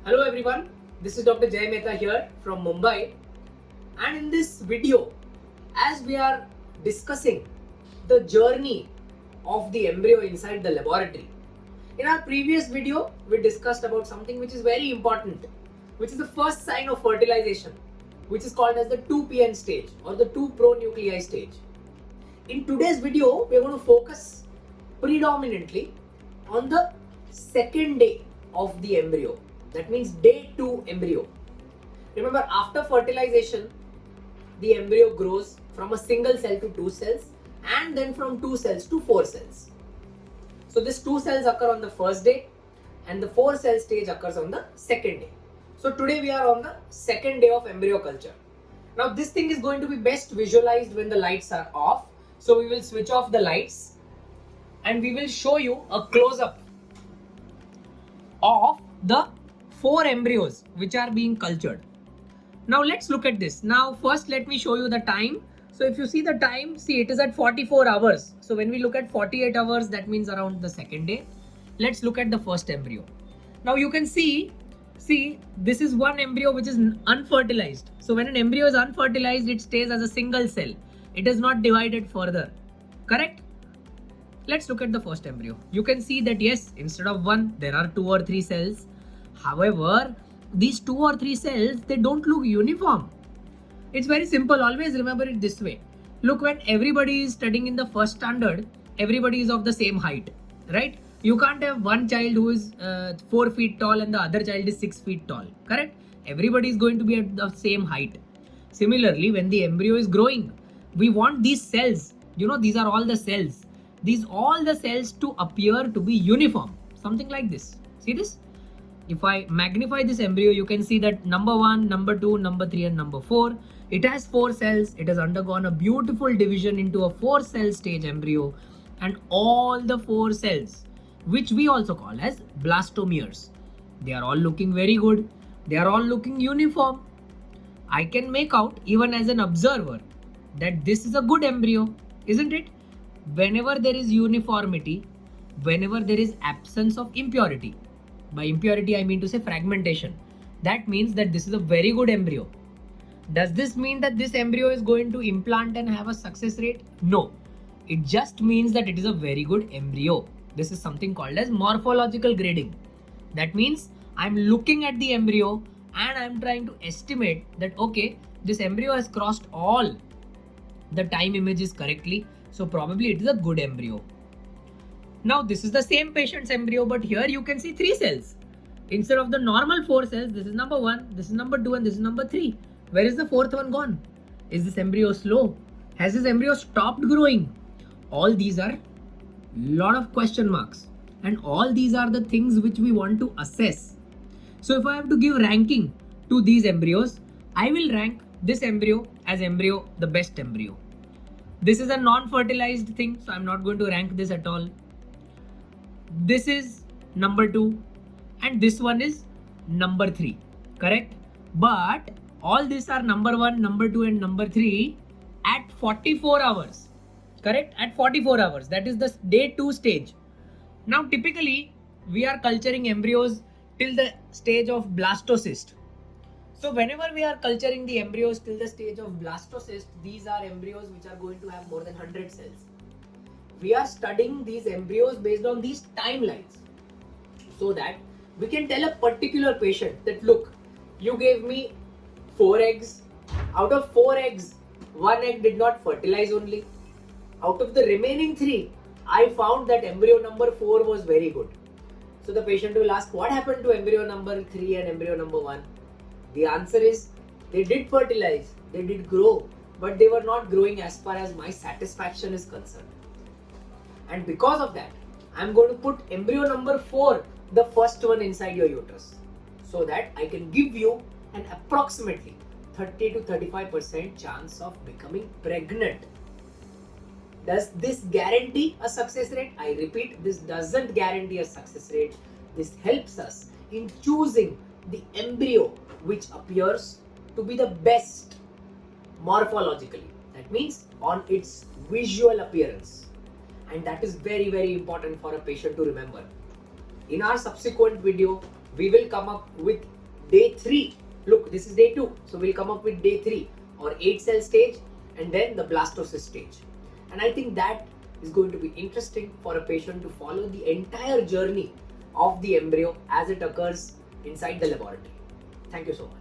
Hello everyone, this is Dr. Jay Mehta here from Mumbai, and in this video, as we are discussing the journey of the embryo inside the laboratory, in our previous video we discussed about something which is very important, which is the first sign of fertilization, which is called as the 2pn stage or the 2 pronuclei stage. In today's video, we are going to focus predominantly on the second day of the embryo. That means day 2 embryo. Remember, after fertilization, the embryo grows from a single cell to 2 cells and then from 2 cells to 4 cells. So this 2 cells occur on the first day and the 4 cell stage occurs on the second day. So today we are on the second day of embryo culture. Now this thing is going to be best visualized when the lights are off. So we will switch off the lights and we will show you a close-up of the 4 embryos which are being cultured. Now let's look at this. Now first let me show you the time. So if you see the time, see it is at 44 hours. So when we look at 48 hours, that means around the second day. Let's look at the first embryo. Now you can see this is one embryo which is unfertilized. So when an embryo is unfertilized, it stays as a single cell. It is not divided further. Correct? Let's look at the first embryo. You can see that yes, instead of one, there are 2 or 3 cells. However, these 2 or 3 cells, they don't look uniform. It's very simple. Always remember it this way. Look, when everybody is studying in the first standard, everybody is of the same height, right? You can't have one child who is 4 feet tall and the other child is 6 feet tall, correct? Everybody is going to be at the same height. Similarly, when the embryo is growing, we want these cells, these are all the cells. All the cells to appear to be uniform. Something like this. See this? If I magnify this embryo, you can see that number 1, number 2, number 3 and number 4. It has 4 cells. It has undergone a beautiful division into a 4 cell stage embryo, and all the 4 cells, which we also call as blastomeres, they are all looking very good. They are all looking uniform. I can make out even as an observer that this is a good embryo, isn't it? Whenever there is uniformity, whenever there is absence of impurity, by impurity I mean to say fragmentation, that means that this is a very good embryo. Does this mean that this embryo is going to implant and have a success rate? No. It just means that it is a very good embryo. This is something called as morphological grading. That means I'm looking at the embryo and I'm trying to estimate that okay, this embryo has crossed all the time images correctly, so probably it is a good embryo. Now this is the same patient's embryo, but here you can see 3 cells. Instead of the normal 4 cells, this is number 1, this is number 2 and this is number 3. Where is the 4th one gone? Is this embryo slow? Has this embryo stopped growing? All these are lot of question marks, and all these are the things which we want to assess. So if I have to give ranking to these embryos, I will rank this embryo as embryo the best embryo. This is a non-fertilized thing, so I'm not going to rank this at all. This is number 2 and this one is number 3, correct? But all these are number 1, number 2 and number 3 at 44 hours, correct? At 44 hours, that is the day 2 stage. Now typically we are culturing embryos till the stage of blastocyst. So whenever we are culturing the embryos till the stage of blastocyst, these are embryos which are going to have more than 100 cells. We are studying these embryos based on these timelines, so that we can tell a particular patient that look, you gave me 4 eggs. Out of 4 eggs, 1 egg did not fertilize only. Out of the remaining 3, I found that embryo number 4 was very good. So the patient will ask, what happened to embryo number 3 and embryo number 1? The answer is, they did fertilize, they did grow, but they were not growing as far as my satisfaction is concerned. And because of that, I'm going to put embryo number 4, the first one, inside your uterus, so that I can give you an approximately 30 to 35% chance of becoming pregnant. Does this guarantee a success rate? I repeat, this doesn't guarantee a success rate. This helps us in choosing the embryo which appears to be the best morphologically. That means on its visual appearance. And that is very, very important for a patient to remember. In our subsequent video, we will come up with day 3. Look, this is day 2. So we'll come up with day 3 or 8 cell stage and then the blastocyst stage. And I think that is going to be interesting for a patient to follow the entire journey of the embryo as it occurs inside the laboratory. Thank you so much.